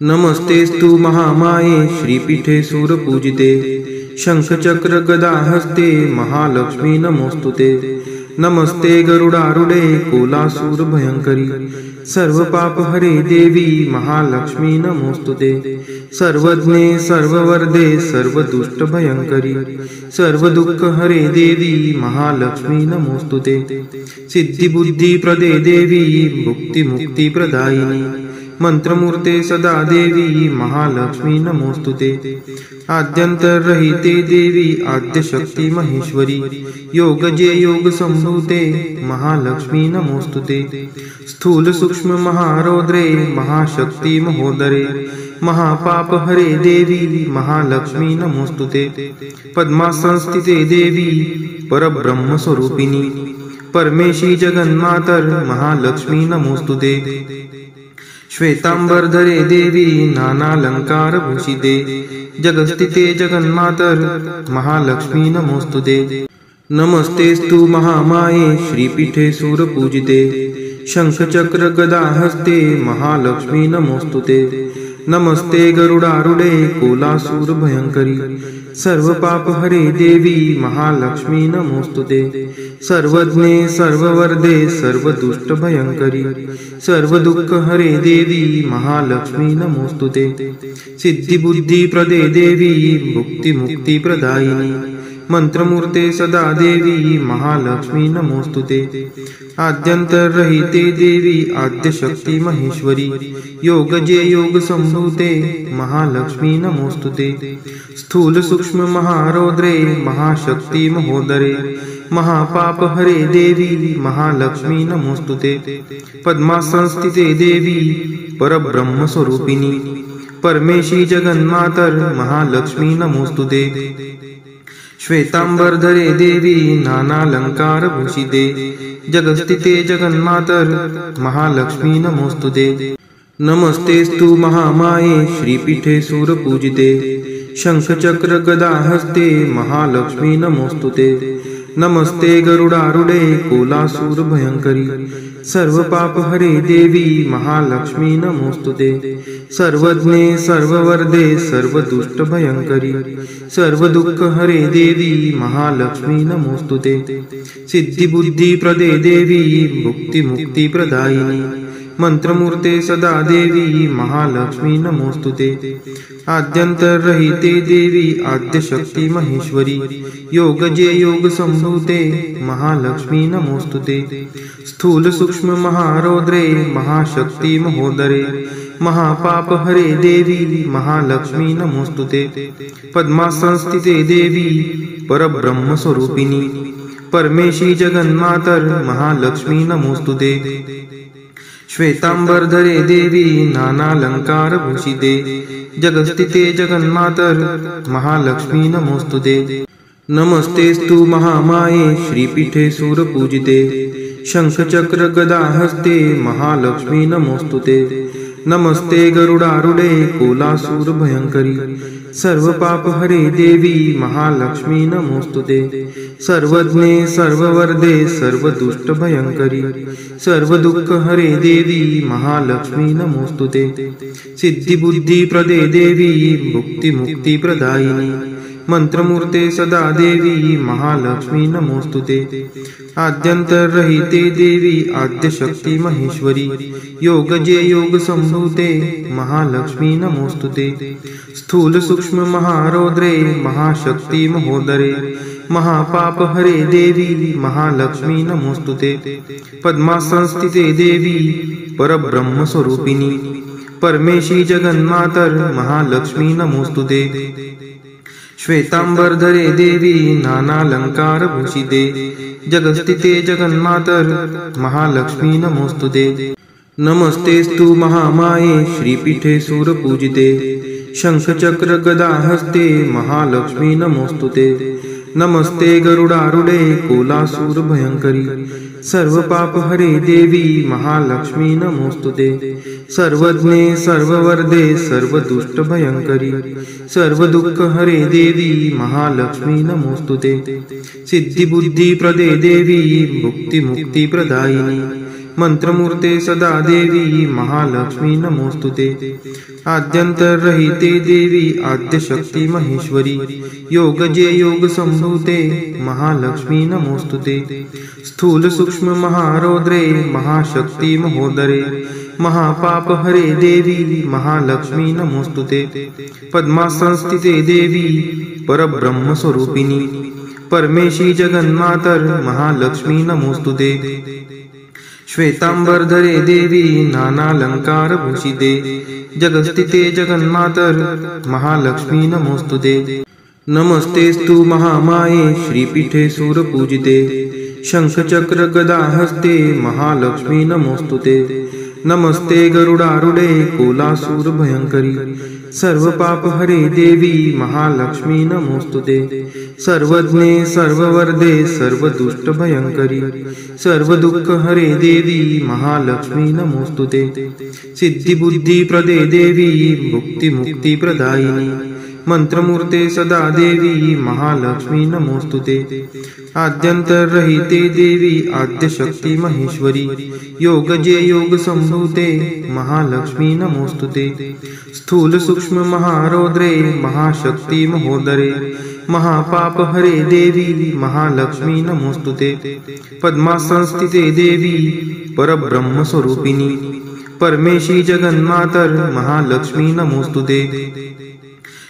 नमस्तेस्तु महामाये श्रीपीठे सूरपूजिते शंखचक्र गदाहस्ते महालक्ष्मी नमोस्तुते। नमस्ते गरुडारूढे कोलासूर भयंकरी सर्वपापहरे देवी महालक्ष्मी नमोस्तुते। सर्वज्ञे सर्ववरदे सर्वदुष्टभयंकरी सर्वदुःखहरे देवी महालक्ष्मी नमोस्तुते। सिद्धिबुद्धिप्रदे देवी मुक्तिमुक्तिप्रदायिनी मंत्रमूर्ते सदा देवी महालक्ष्मी नमोस्तुते। आद्यंतरहिते देवी आद्यशक्ति महेश्वरी योगजे योग संभूते महालक्ष्मी नमोस्तुते। स्थूल सूक्ष्म महारौद्रे महाशक्ति महोदरे महापापहरे देवी महालक्ष्मी नमोस्तुते। पद्मासनस्थिते देवी परब्रह्म स्वरूपिणी परमेशी जगन्मातर महालक्ष्मी नमोस्तुते। श्वेतांबरधरे देवी नानालंकार भूषिते जगस्थिते जगन्मातर महालक्ष्मी नमोस्तुते। नमस्तेस्तु महामाये श्रीपीठे सूरपूजिते शंखचक्र गदाहस्ते महालक्ष्मी नमोस्तुते। नमस्ते गरुडारूढे कोलासूर भयंकरी सर्वपापहरे देवी महालक्ष्मी नमोस्तुते। सर्वज्ञे सर्ववरदे सर्वदुष्टभयंकरी सर्वदुःखहरे देवी महालक्ष्मी नमोस्तुते। सिद्धिबुद्धिप्रदे देवी मुक्तिमुक्तिप्रदायिनी मंत्रमूर्ते सदा देवी महालक्ष्मी नमोस्तुते। आद्यंतरहिते देवी आद्यशक्ति महेश्वरी योगजे योग संभूते महालक्ष्मी नमोस्तुते। स्थूल सूक्ष्म महारौद्रे महाशक्ति महोदरे महापापहरे देवी महालक्ष्मी नमोस्तुते। पद्मासनस्थिते देवी परब्रह्म स्वरूपिणी परमेशी जगन्मातर महालक्ष्मी नमोस्तुते। श्वेतांबरधरे देवी नानालंकार भूषिते जगस्थिते जगन्मातर महालक्ष्मी नमोस्तुते। नमस्तेस्तु महामाये श्रीपीठे सूरपूजिते शंखचक्र गदाहस्ते महालक्ष्मी नमोस्तुते। नमस्ते गरुडारूढे कोलासूर भयंकरी सर्वपापहरे देवी महालक्ष्मी नमोस्तुते। सर्वज्ञे सर्ववरदे सर्वदुष्टभयंकरी सर्वदुःखहरे देवी महालक्ष्मी नमोस्तुते। सिद्धिबुद्धिप्रदे देवी मुक्तिमुक्तिप्रदायिनी मंत्रमूर्ते सदा देवी महालक्ष्मी नमोस्तुते। आद्यंतरहिते देवी आद्यशक्ति महेश्वरी योगजे योग संभूते महालक्ष्मी नमोस्तुते। स्थूल सूक्ष्म महारौद्रे महाशक्ति महोदरे महापापहरे देवी महालक्ष्मी नमोस्तुते। पद्मासनस्थिते देवी परब्रह्म स्वरूपिणी परमेशी जगन्मातर महालक्ष्मी नमोस्तुते। श्वेतांबरधरे देवी नानालंकार भूषिते जगस्थिते जगन्मातर महालक्ष्मी नमोस्तुते। नमस्तेस्तु महामाये श्रीपीठे सूरपूजिते शंखचक्र गदाहस्ते महालक्ष्मी नमोस्तुते। नमस्ते गरुडारूढे कोलासूर भयंकरी सर्वपापहरे देवी महालक्ष्मी नमोस्तुते। सर्वज्ञे सर्ववरदे सर्वदुष्टभयंकरी सर्वदुःखहरे देवी महालक्ष्मी नमोस्तुते। सिद्धिबुद्धिप्रदे देवी मुक्तिमुक्तिप्रदायिनी मंत्रमूर्ते सदा देवी महालक्ष्मी नमोस्तुते। आद्यंतरहिते देवी आद्यशक्ति महेश्वरी योगजे योग संभूते महालक्ष्मी नमोस्तुते। स्थूल सूक्ष्म महारौद्रे महाशक्ति महोदरे महापापहरे देवी महालक्ष्मी नमोस्तुते। पद्मासनस्थिते देवी परब्रह्म स्वरूपिणी परमेशी जगन्मातर महालक्ष्मी नमोस्तुते। श्वेतांबरधरे देवी नानालंकार भूषिते जगस्थिते जगन्मातर महालक्ष्मी नमोस्तुते। नमस्तेस्तु महामाये श्रीपीठे सूरपूजिते शंखचक्र गदाहस्ते महालक्ष्मी नमोस्तुते। नमस्ते गरुडारूढे कोलासूर भयंकरी सर्वपापहरे देवी महालक्ष्मी नमोस्तुते। सर्वज्ञे सर्ववरदे सर्वदुष्टभयंकरी सर्वदुःखहरे देवी महालक्ष्मी नमोस्तुते। सिद्धिबुद्धिप्रदे देवी मुक्तिमुक्तिप्रदायिनी मंत्रमूर्ते सदा देवी महालक्ष्मी नमोस्तुते। आद्यंतरहिते देवी आद्यशक्ती महेश्वरी योगजे योग संभूते महालक्ष्मी नमोस्तुते। स्थूल सूक्ष्म महारौद्रे महाशक्ति महोदरे महापाप हरे देवी महालक्ष्मी नमोस्तुते। पद्मासनस्थिते देवी परब्रह्म स्वरूपिणी परमेशी जगन्मातर महालक्ष्मी नमोस्तुते। श्वेतांबरधरे देवी नानालंकार भूषिते जगस्थिते जगन्मातर महालक्ष्मी नमोस्तुते। नमस्तेस्तु महामाये श्रीपीठे सूरपूजिते शंखचक्र गदा हस्ते महालक्ष्मी नमोस्तुते। नमस्ते गरुडारूढे कोलासूर भयंकरी सर्व पाप हरे देवी महालक्ष्मी नमोस्तुते। सर्वज्ञे सर्ववर्धे सर्वदुष्ट भयंकरी सर्व दुःख हरे देवी महालक्ष्मी नमोस्तुते। सिद्धि बुद्धि प्रदे देवी मुक्ति मुक्ति प्रदायिनी मंत्रमूर्ते सदा देवी महालक्ष्मी नमोस्तुते। आद्यंतरहिते देवी आद्यशक्ती महेश्वरी योगजे योग संभूते महालक्ष्मी नमोस्तुते। स्थूल सूक्ष्म महारौद्रे महाशक्ति महोदरे महापाप हरे देवी महालक्ष्मी नमोस्तुते। पद्मासनस्थिते देवी परब्रह्म स्वरूपिणी परमेशी जगन्मातर महालक्ष्मी नमोस्तुते।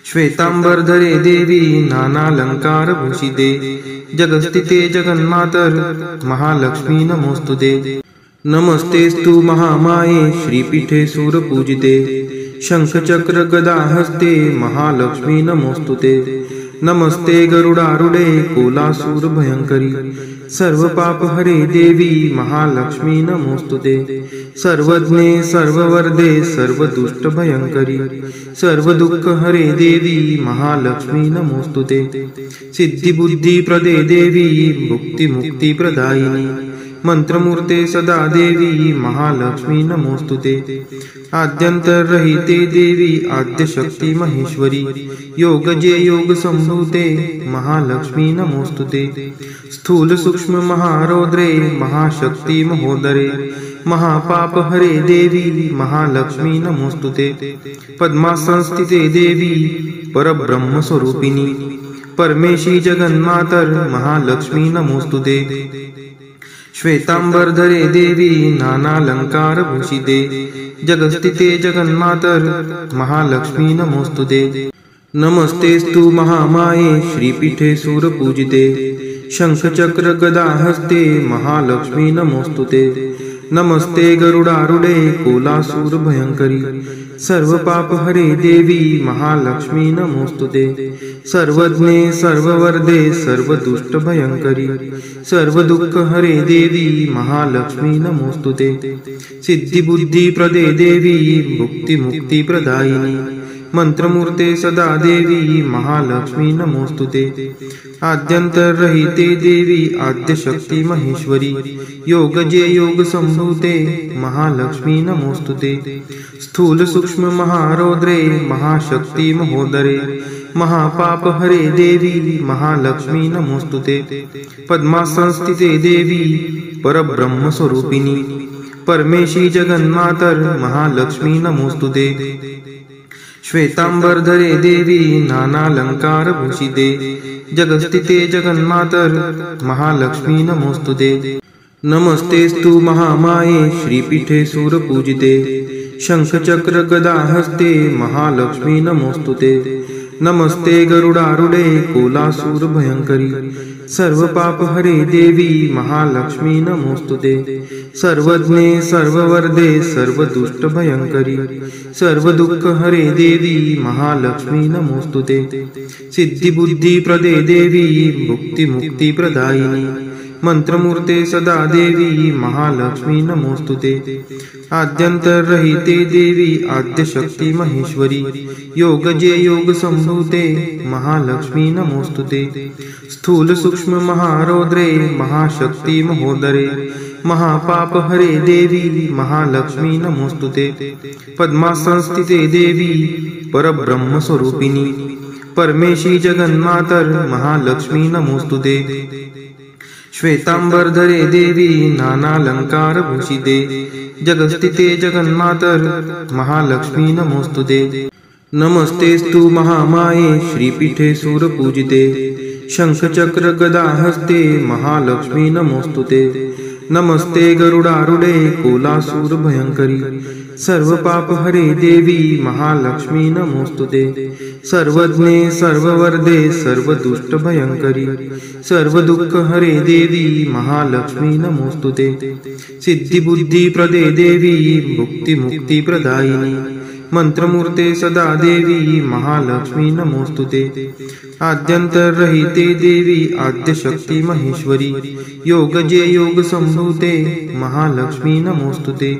श्वेतांबरधरे देवी नानालंकार भूषिते जगस्थिते जगन्मातर महालक्ष्मी नमोस्तुते। नमस्तेस्तु महामाये श्रीपीठे सूरपूजिते शंखचक्र गदा हस्ते महालक्ष्मी नमोस्तुते। नमस्ते गरुडारूढे कोलासूर भयंकरी सर्व पाप हरे देवी महालक्ष्मी नमोस्तुते। सर्वज्ञे सर्ववर्धे सर्वदुष्ट भयंकरी सर्व दुःख हरे देवी महालक्ष्मी नमोस्तुते। सिद्धि बुद्धि प्रदे देवी मुक्ति मुक्ति प्रदायिनी मंत्रमूर्ते सदा देवी महालक्ष्मी नमोस्तुते। आद्यंतरहिते देवी आद्यशक्ती महेश्वरी योगजे योग संभूते महालक्ष्मी नमोस्तुते। स्थूल सूक्ष्म महारौद्रे महाशक्ति महोदरे महापाप हरे देवी महालक्ष्मी नमोस्तुते। पद्मासनस्थिते देवी परब्रह्म स्वरूपिणी परमेशी जगन्मातर महालक्ष्मी नमोस्तुते। श्वेतांबरधरे देवी नानालंकार भूषिते जगस्थिते जगन्मातर महालक्ष्मी नमोस्तुते। नमस्तेस्तु महामाये श्रीपीठे सूरपूजिते शंखचक्र गदा हस्ते महालक्ष्मी नमोस्तुते। नमस्ते गरुडारूढे कोलासूर भयंकरी सर्व पाप हरे देवी महालक्ष्मी नमोस्तुते। सर्वज्ञे सर्ववर्धे सर्वदुष्ट भयंकरी सर्व दुःख हरे देवी महालक्ष्मी नमोस्तुते। सिद्धि बुद्धि प्रदे देवी मुक्ति मुक्ति प्रदायिनी मंत्रमूर्ते सदा देवी महालक्ष्मी नमोस्तुते। आद्यंतरहिते देवी आद्यशक्ती महेश्वरी योगजे योग संभूते महालक्ष्मी नमोस्तुते। स्थूल सूक्ष्म महारौद्रे महाशक्ति महोदरे महापाप हरे देवी महालक्ष्मी नमोस्तुते। पद्मासनस्थिते देवी परब्रह्म स्वरूपिणी परमेशी जगन्मातर महालक्ष्मी नमोस्तुते। श्वेतांबरधरे देवी नानालंकार भूषिते जगस्थिते जगन्मातर महालक्ष्मी नमोस्तुते। नमस्तेस्तु महामाये श्रीपीठे सूरपूजिते शंखचक्र गदा हस्ते महालक्ष्मी नमोस्तुते। नमस्ते गरुडारूढे कोलासूर भयंकरी सर्व पाप हरे देवी महालक्ष्मी नमोस्तुते। सर्वज्ञे सर्ववर्धे सर्वदुष्ट भयंकरी सर्व दुःख हरे देवी महालक्ष्मी नमोस्तुते। सिद्धि बुद्धि प्रदे देवी मुक्ति मुक्ति प्रदायिनी मंत्रमूर्ते सदा देवी महालक्ष्मी नमोस्तुते। आद्यंतरहिते देवी आद्यशक्ती महेश्वरी योगजे योग संभूते महालक्ष्मी नमोस्तुते। स्थूल सूक्ष्म महारौद्रे महाशक्ति महोदरे महापाप हरे देवी महालक्ष्मी नमोस्तुते। पद्मासनस्थिते देवी परब्रह्म स्वरूपिणी परमेशी जगन्मातर महालक्ष्मी नमोस्तुते। श्वेतांबरधरे देवी नानालंकारभूषिते जगस्थिते जगन्मातर महालक्ष्मी नमोस्तुते। नमस्तेस्तु महामाये श्रीपीठे सूरपूजिते शंखचक्र गदाहस्ते महालक्ष्मी नमोस्तुते। नमस्ते गरुडारूढे कोलासूर भयंकरी सर्वपापहरे देवी महालक्ष्मी नमोस्तुते। सर्वज्ञे सर्ववरदे सर्वदुष्टभयंकरी सर्वदुःखहरे देवी महालक्ष्मी नमोस्तुते। सिद्धिबुद्धिप्रदे देवी भुक्तिमुक्तिप्रदायिनी मंत्रमूर्ते सदा देवी महालक्ष्मी नमोस्तुते। आद्यंतरहिते देवी आद्यशक्ति महेश्वरी योगजे योग संभूते महालक्ष्मी नमोस्तुते।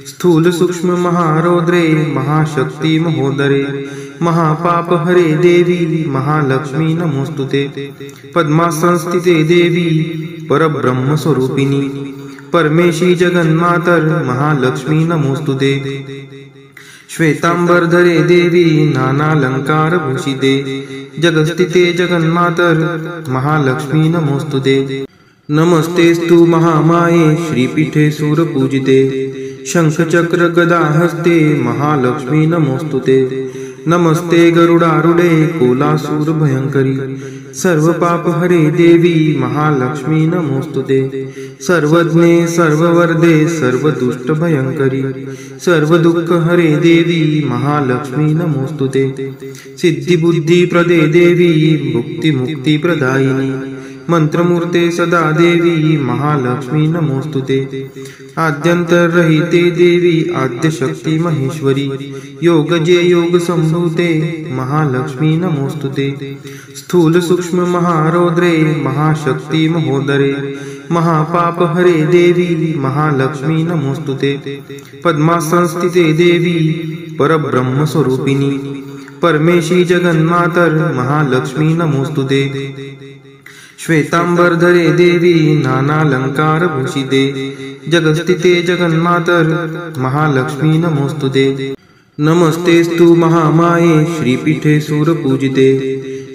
स्थूल सूक्ष्म महारौद्रे महाशक्ति महोदरे महापापहरे देवी महालक्ष्मी नमोस्तुते। पद्मासनस्थिते देवी परब्रह्म स्वरूपिणी परमेशी जगन्मातर महालक्ष्मी नमोस्तुते। श्वेतांबरधरे देवी नानालंकारभूषिते जगस्थिते जगन्मातर महालक्ष्मी नमोस्तुते। नमस्तेस्तु महामाये श्रीपीठे सूरपूजिते शंखचक्र गदाहस्ते महालक्ष्मी नमोस्तुते। नमस्ते गरुडारूढे कोलासूर भयंकरी सर्वपापहरे देवी महालक्ष्मी नमोस्तुते। सर्वज्ञे सर्ववरदे सर्वदुष्टभयंकरी सर्वदुःखहरे देवी महालक्ष्मी नमोस्तुते। सिद्धिबुद्धिप्रदे देवी भुक्तिमुक्तिप्रदायिनी मंत्रमूर्ते सदा देवी महालक्ष्मी नमोस्तुते। आद्यंतरहिते देवी आद्यशक्ति महेश्वरी योगजे योग संभूते महालक्ष्मी नमोस्तुते। स्थूल सूक्ष्म महारौद्रे महाशक्ति महोदरे महापापहरे देवी महालक्ष्मी नमोस्तुते। पद्मासनस्थिते देवी परब्रह्म स्वरूपिणी परमेशी जगन्मातर महालक्ष्मी नमोस्तुते। श्वेतांबरधरे देवी नानालंकारभूषिते जगस्थिते जगन्मातर महालक्ष्मी नमोस्तुते। नमस्तेस्तु महामाये श्रीपीठे सूरपूजिते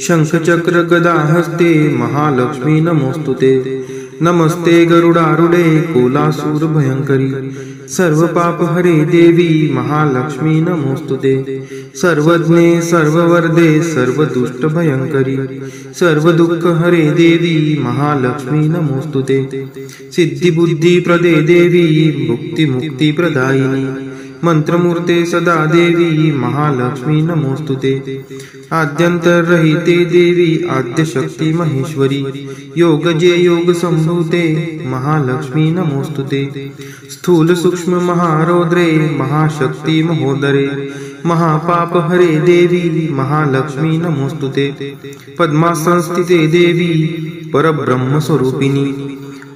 शंखचक्र गदाहस्ते महालक्ष्मी नमोस्तुते। नमस्ते गरुडारूढे कोलासूर भयंकरी सर्वपापहरे देवी महालक्ष्मी नमोस्तुते। सर्वज्ञे सर्ववरदे सर्वदुष्टभयंकरी सर्वदुःखहरे देवी महालक्ष्मी नमोस्तुते। सिद्धिबुद्धिप्रदे देवी भुक्तिमुक्तिप्रदायिनी मंत्रमूर्ते सदा देवी महालक्ष्मी नमोस्तुते। आद्यंतरहिते देवी आद्यशक्ति महेश्वरी योगजे योग संभूते महालक्ष्मी नमोस्तुते। स्थूल सूक्ष्म महारौद्रे महाशक्ति महोदरे महापापहरे देवी महालक्ष्मी नमोस्तुते। पद्मासनस्थिते देवी परब्रह्म स्वरूपिणी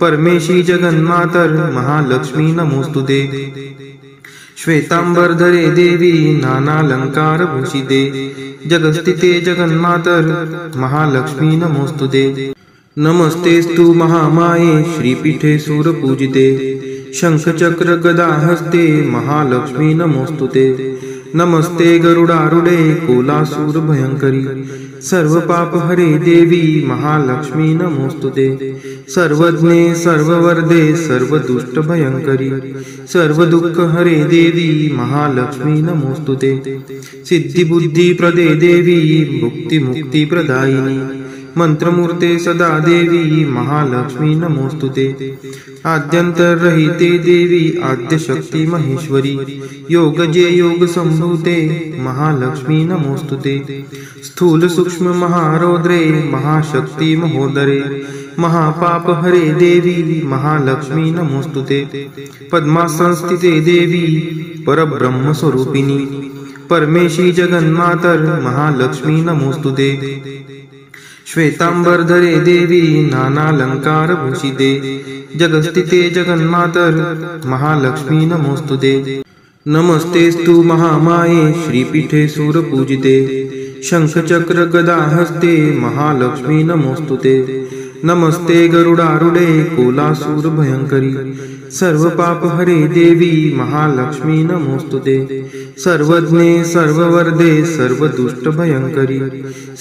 परमेशी जगन्मातर महालक्ष्मी नमोस्तुते। श्वेतांबरधरे देवी नानालंकारभूषिते जगस्थिते जगन्मातर महालक्ष्मी नमोस्तुते। नमस्तेस्तु महामाये श्रीपीठे सूरपूजिते शंखचक्र गदाहस्ते महालक्ष्मी नमोस्तुते। नमस्ते गरुडारूढे कोलासूर भयंकरी सर्वपापहरे देवी महालक्ष्मी नमोस्तुते। सर्वज्ञे सर्ववरदे सर्वदुष्टभयंकरी सर्वदुःखहरे देवी महालक्ष्मी नमोस्तुते। सिद्धिबुद्धिप्रदे देवी भुक्तिमुक्तिप्रदायिनी मंत्रमूर्ते सदा देवी महालक्ष्मी नमोस्तुते। आद्यंतरहिते देवी आद्यशक्ति महेश्वरी योगजे योग संभूते महालक्ष्मी नमोस्तुते। स्थूल सूक्ष्म महारौद्रे महाशक्ति महोदरे महापापहरे देवी महालक्ष्मी नमोस्तुते। पद्मासनस्थिते देवी परब्रह्म स्वरूपिणी परमेशी जगन्मातर महालक्ष्मी नमोस्तुते। श्वेतांबरधरे देवी नानालंकारभूषिते जगस्थिते जगन्मातर महालक्ष्मी नमोस्तुते। नमस्तेस्तु महामाये श्रीपीठे सूरपूजिते शंखचक्र गदाहस्ते महालक्ष्मी नमोस्तुते। नमस्ते गरुडारूढे कोलासूर भयंकरी सर्व पाप हरे देवी महालक्ष्मी नमोस्तुते सर्वज्ञे सर्ववर्धे सर्व दुष्ट भयंकरी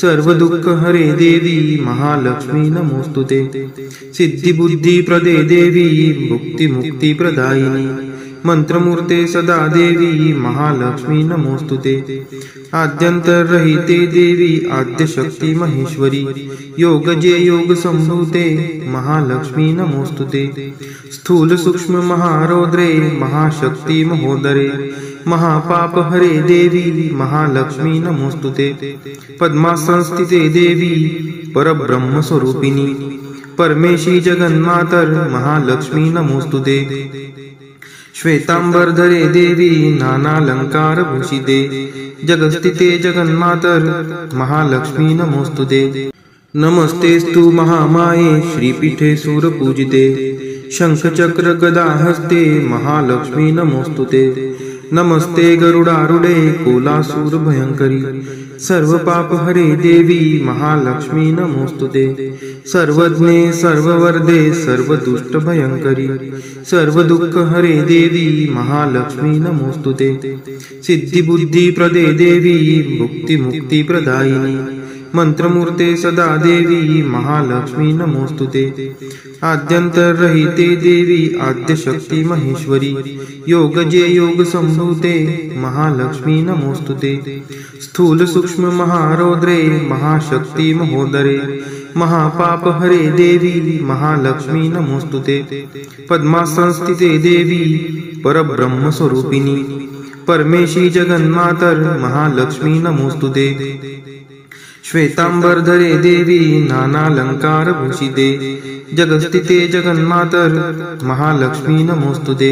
सर्व दुःख हरे देवी महालक्ष्मी नमोस्तुते सिद्धि बुद्धि प्रदे देवी भुक्ति मुक्ति प्रदायिनी मंत्रमूर्ते सदा देवी महालक्ष्मी नमोस्तुते आद्यंतरहिते देवी आद्य शक्ति महेश्वरी योगजे योग संभूते महालक्ष्मी नमोस्तुते स्थूल सूक्ष्म महारौद्रे महाशक्ति महोदरे महापाप हरे देवी महालक्ष्मी नमोस्तुते पद्मासनस्थिते देवी परब्रह्म स्वरूपिणी परमेशी जगन्मातर महालक्ष्मी नमोस्तुते श्वेतांबरधरे देवी नानालंकार भूषिते जगस्थिते जगन्मातर महालक्ष्मी नमोस्तुते नमस्तेस्तु महामाये श्रीपीठे सूरपूजिते शंखचक्र गदा हस्ते महालक्ष्मी नमोस्तुते नमस्ते गरुडारूढे कोलासूर भयंकरी सर्व पाप हरे देवी महालक्ष्मी नमोस्तुते सर्वज्ञे सर्ववर्धे सर्व दुष्ट भयंकरी सर्व दुःख हरे देवी महालक्ष्मी नमोस्तुते सिद्धि बुद्धि प्रदे देवी भुक्ति मुक्ति प्रदायिनी मंत्रमूर्ते सदा देवी महालक्ष्मी नमोस्तुते आद्यंतरहिते देवी आद्य शक्ति महेश्वरी योगजे योग संभूते महालक्ष्मी नमोस्तुते स्थूल सूक्ष्म महारौद्रे महाशक्ति महोदरे महापाप हरे देवी महालक्ष्मी नमोस्तुते पद्मासनस्थिते देवी परब्रह्म स्वरूपिणी परमेशी जगन्मातर महालक्ष्मी नमोस्तुते श्वेतांबरधरे देवी नानालंकार भूषिते जगस्थिते जगन्मातर महालक्ष्मी नमोस्तुते।